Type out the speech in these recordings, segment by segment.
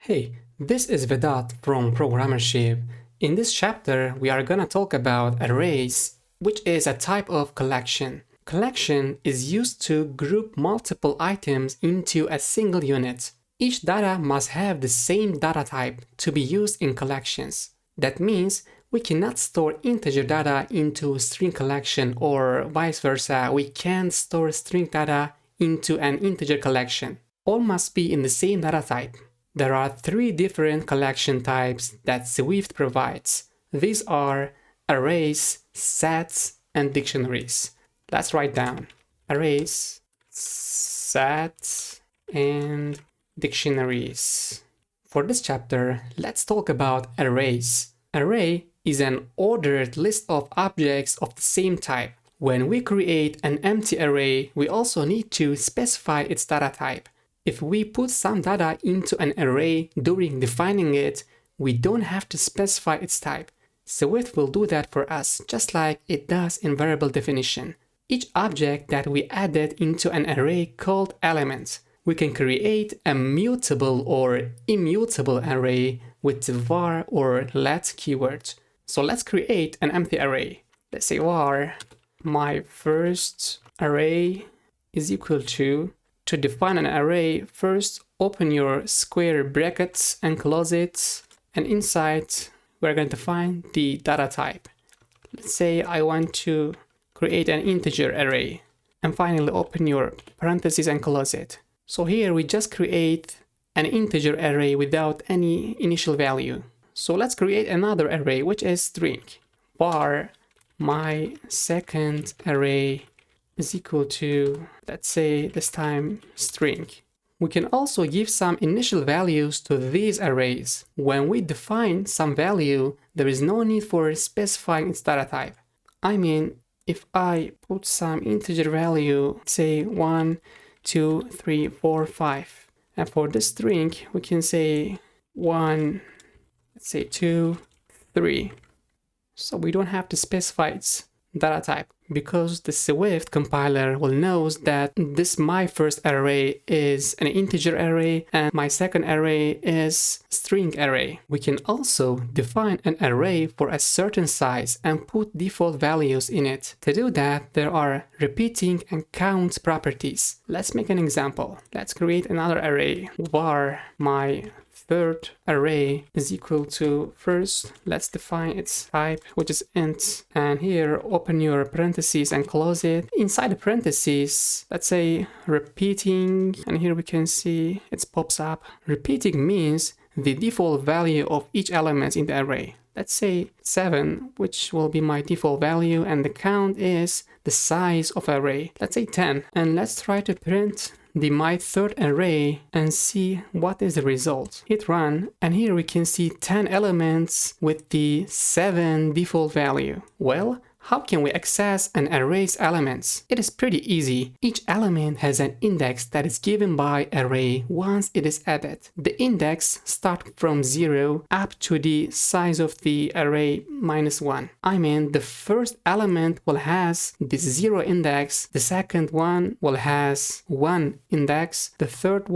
Hey, this is Vedat from Programmership. In this chapter, we are gonna talk about arrays, which is a type of collection. Collection is used to group multiple items into a single unit. Each data must have the same data type to be used in collections. That means we cannot store integer data into string collection, or vice versa, we can't store string data into an integer collection. All must be in the same data type. There are three different collection types that Swift provides. These are arrays, sets, and dictionaries. Let's write down arrays, sets, and dictionaries. For this chapter, let's talk about arrays. Array is an ordered list of objects of the same type. When we create an empty array, we also need to specify its data type. If we put some data into an array during defining it, we don't have to specify its type. Swift will do that for us, just like it does in variable definition. Each object that we added into an array called element. We can create a mutable or immutable array with the var or let keyword. So let's create an empty array. Let's say var my first array is equal to define an array, first open your square brackets and close it, and inside we're going to find the data type. Let's say I want to create an integer array, and finally open your parentheses and close it. So here we just create an integer array without any initial value. So let's create another array, which is string. Var my second array is equal to, let's say this time, string. We can also give some initial values to these arrays. When we define some value, there is no need for specifying its data type. I mean, if I put some integer value, say 1, 2, 3, 4, 5, and for this string, we can say 1, let's say 2, 3. So we don't have to specify its data type, because the Swift compiler will know that this my first array is an integer array and my second array is string array. We can also define an array for a certain size and put default values in it. To do that, there are repeating and count properties. Let's make an example. Let's create another array. Var my third array is equal to, first let's define its type, which is int, and here open your parentheses and close it. Inside the parentheses, let's say repeating, and here we can see it pops up. Repeating means the default value of each element in the array. Let's say 7, which will be my default value, and the count is the size of array. Let's say 10, and let's try to print the my third array and see what is the result. Hit run, and here we can see 10 elements with the 7 default value. Well, how can we access an array's elements? It is pretty easy. Each element has an index that is given by array once it is added. The index starts from 0 up to the size of the array -1. I mean, the first element will has the 0 index, the second one will has 1 index, the third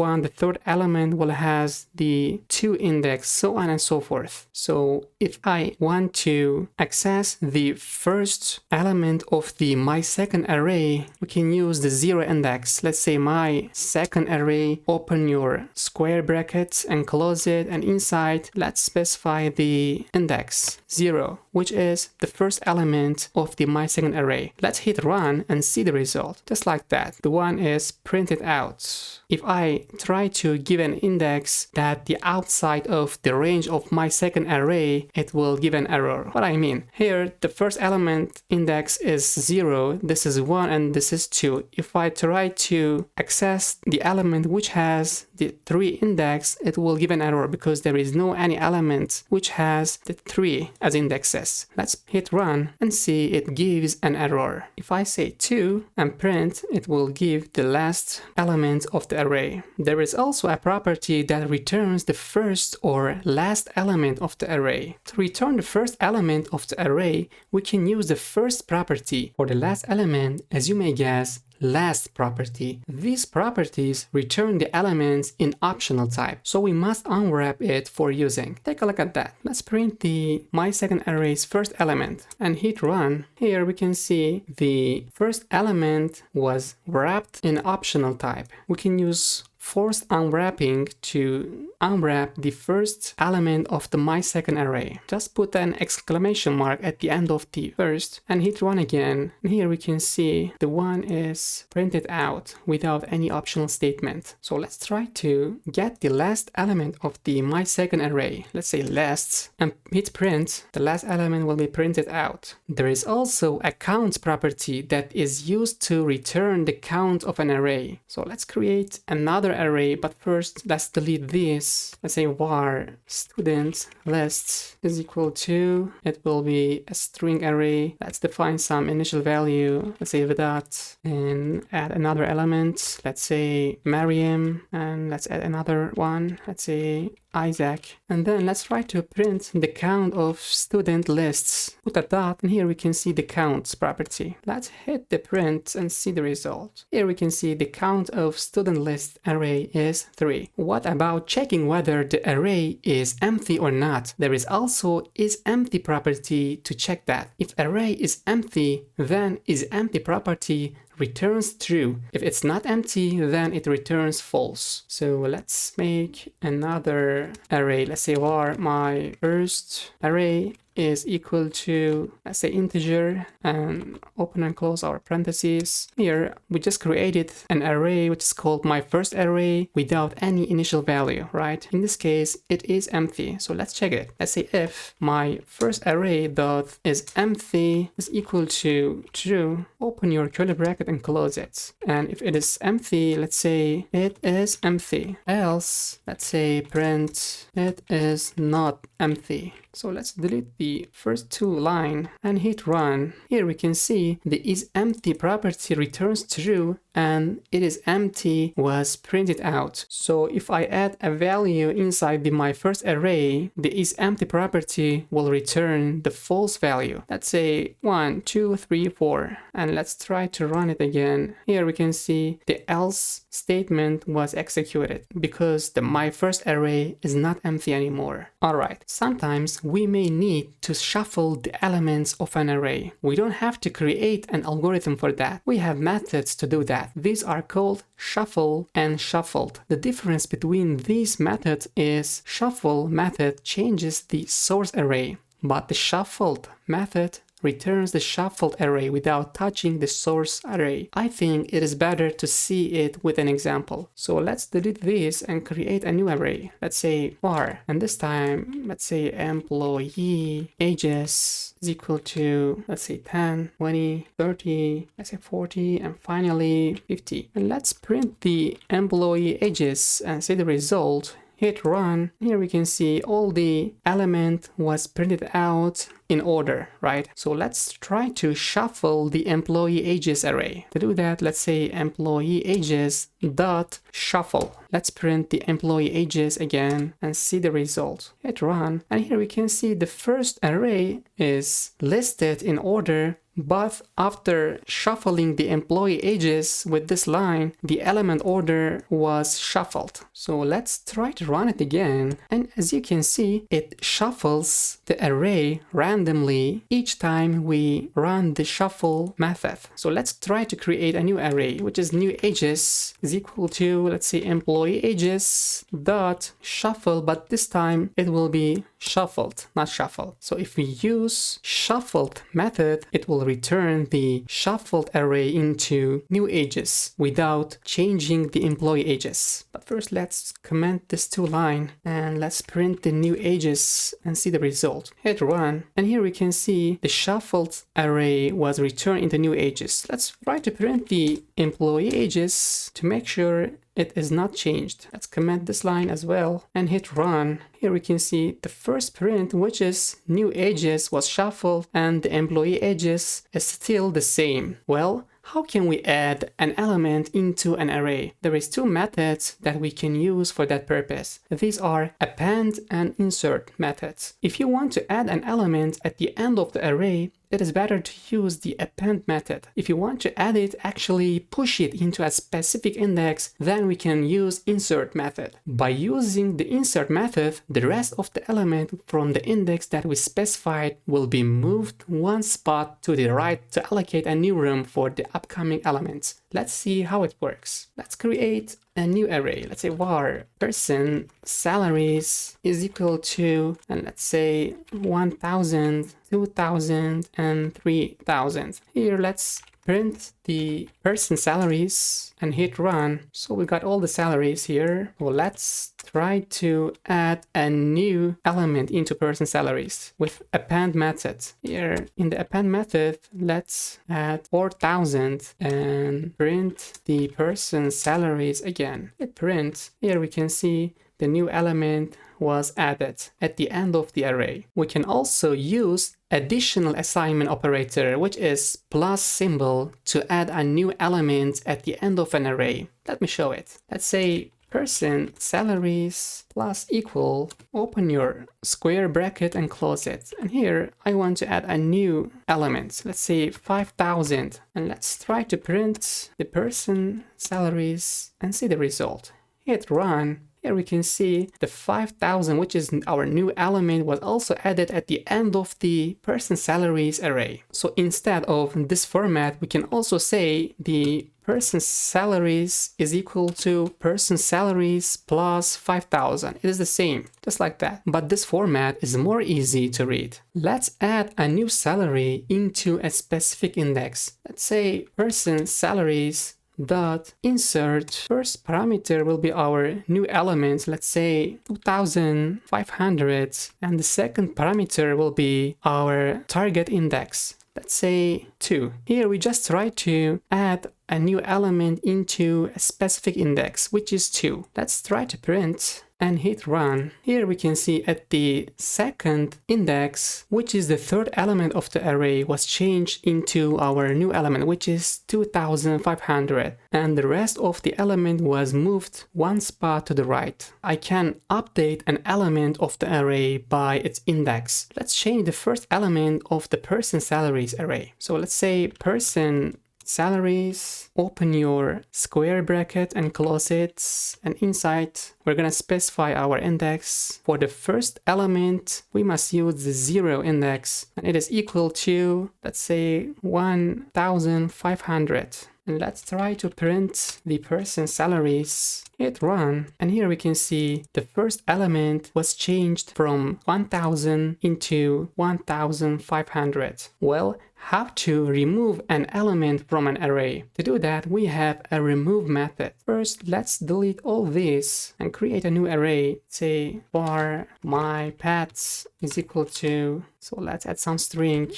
element will has the 2 index, so on and so forth. So if I want to access the first element of the my second array, we can use the 0 index. Let's say my second array, open your square brackets and close it, and inside let's specify the index 0, which is the first element of the my second array. Let's hit run and see the result. Just like that, the one is printed out. If I try to give an index that the outside of the range of my second array, it will give an error. What I mean, here the first element index is 0, this is 1, and this is 2. If I try to access the element which has the 3 index, it will give an error because there is no any element which has the 3 as indexes. Let's hit run and see it gives an error. If I say 2 and print, it will give the last element of the array. There is also a property that returns the first or last element of the array. To return the first element of the array, we can use the first property. For the last element, as you may guess, last property. These properties return the elements in optional type, so we must unwrap it for using. Take a look at that. Let's print the mySecondArray's first element and hit run. Here we can see the first element was wrapped in optional type. We can use forced unwrapping to unwrap the first element of the mySecondArray. Just put an exclamation mark at the end of the first and hit run again. And here we can see the one is printed out without any optional statement. So let's try to get the last element of the mySecondArray. Let's say last, and hit print. The last element will be printed out. There is also a count property that is used to return the count of an array. So let's create another array, but first let's delete this. Let's say var student list is equal to, it will be a string array. Let's define some initial value. Let's say that and add another element. Let's say Mariam, and let's add another one. Let's say Isaac, and then let's try to print the count of student lists. Put a dot, and here we can see the counts property. Let's hit the print and see the result. Here we can see the count of student list array is 3. What about checking whether the array is empty or not? There is also isEmpty property to check that. If array is empty, then isEmpty property returns true. If it's not empty, then it returns false. So let's make another array. Let's say var my first array is equal to, let's say, integer, and open and close our parentheses. Here we just created an array which is called my first array without any initial value, right? In this case it is empty, so let's check it. Let's say if my first array dot is empty is equal to true, open your curly bracket and close it. And if it is empty, let's say it is empty, else let's say print it is not empty. So let's delete the first two lines and hit run. Here we can see the isEmpty property returns true and it is empty was printed out. So if I add a value inside the my first array, the isEmpty property will return the false value. Let's say 1, 2, 3, 4, and let's try to run it again. Here we can see the else statement was executed because the my first array is not empty anymore. Alright, sometimes we may need to shuffle the elements of an array. We don't have to create an algorithm for that. We have methods to do that. These are called shuffle and shuffled. The difference between these methods is shuffle method changes the source array, but the shuffled method returns the shuffled array without touching the source array. I think it is better to see it with an example. So let's delete this and create a new array. Let's say var, and this time let's say employee ages is equal to, let's say 10, 20, 30, let's say 40, and finally 50. And let's print the employee ages and see the result. Hit run. Here we can see all the element was printed out in order, right? So let's try to shuffle the employee ages array. To do that, let's say employee ages dot shuffle. Let's print the employee ages again and see the result. Hit run, and here we can see the first array is listed in order, but after shuffling the employee ages with this line, the element order was shuffled. So let's try to run it again, and as you can see, it shuffles the array randomly each time we run the shuffle method. So let's try to create a new array, which is new ages is equal to, let's say, employee ages dot shuffle, but this time it will be shuffled, not shuffle. So if we use shuffled method, it will return the shuffled array into new ages without changing the employee ages. But first let's comment this two line and let's print the new ages and see the result. Hit run, and here we can see the shuffled array was returned into new ages. Let's try to print the employee ages to make sure it is not changed. Let's comment this line as well and hit run. Here we can see the first print, which is new ages, was shuffled and the employee ages is still the same. Well, how can we add an element into an array? There is two methods that we can use for that purpose. These are append and insert methods. If you want to add an element at the end of the array, it is better to use the append method. If you want to add it, actually push it into a specific index, then we can use insert method. By using the insert method, the rest of the element from the index that we specified will be moved one spot to the right to allocate a new room for the upcoming elements. Let's see how it works. Let's create a new array. Let's say var person salaries is equal to, and let's say 1000, 2000, and 3000. Here, let's print the person salaries and hit run. So we got all the salaries here. Well, let's try to add a new element into person salaries with append method. Here in the append method, let's add 4000 and print the person salaries again. Hit print. Here we can see the new element was added at the end of the array. We can also use additional assignment operator, which is plus symbol, to add a new element at the end of an array. Let me show it. Let's say person salaries plus equal, open your square bracket and close it. And here I want to add a new element. Let's say 5000. And let's try to print the person salaries and see the result. Hit run. Here we can see the 5000, which is our new element, was also added at the end of the person salaries array. So instead of this format, we can also say the person salaries is equal to person salaries plus 5000. It is the same, just like that. But this format is more easy to read. Let's add a new salary into a specific index. Let's say person salaries dot insert. First parameter will be our new element, let's say 2500, and the second parameter will be our target index, let's say 2. Here we just try to add a new element into a specific index, which is 2. Let's try to print and hit run. Here we can see at the second index, which is the third element of the array, was changed into our new element, which is 2500, and the rest of the element was moved one spot to the right. I can update an element of the array by its index. Let's change the first element of the person salaries array. So let's say person salaries, open your square bracket and close it, and inside we're gonna specify our index. For the first element, we must use the 0 index, and it is equal to, let's say, 1500. And let's try to print the person salaries. Hit run, and here we can see the first element was changed from 1000 into 1500. Well, how to remove an element from an array? To do that, we have a remove method. First, let's delete all this and create a new array. Say var my pets is equal to, so let's add some string.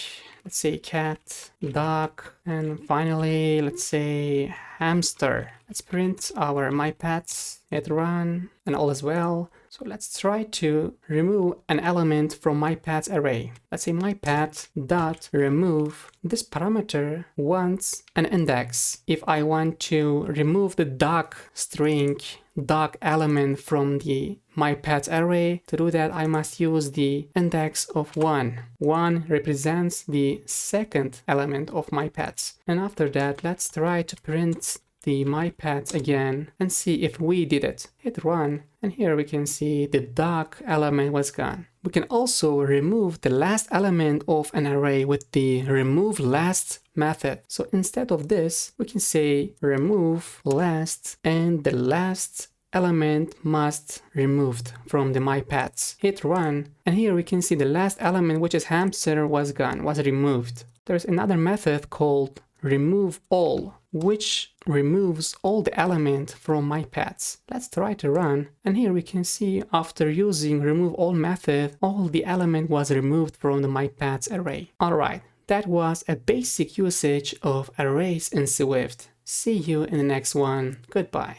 Let's say cat, dog, and finally, let's say hamster. Let's print our my pets, hit run, and all is well. So let's try to remove an element from my pets array. Let's say my pet dot remove. This parameter wants an index. If I want to remove the dog string, dog element from the my pets array, to do that I must use the index of 1. 1 represents the second element of my pets. And after that, let's try to print the my pets again and see if we did it. Hit run, and here we can see the dog element was gone. We can also remove the last element of an array with the remove last method. So instead of this, we can say remove last, and the last element must removed from the my pets. Hit run, and here we can see the last element, which is hamster, was gone, was removed. There's another method called remove all, which removes all the element from my pets. Let's try to run, and here we can see after using remove all method, all the element was removed from the my pets array. Alright, that was a basic usage of arrays in Swift. See you in the next one. Goodbye.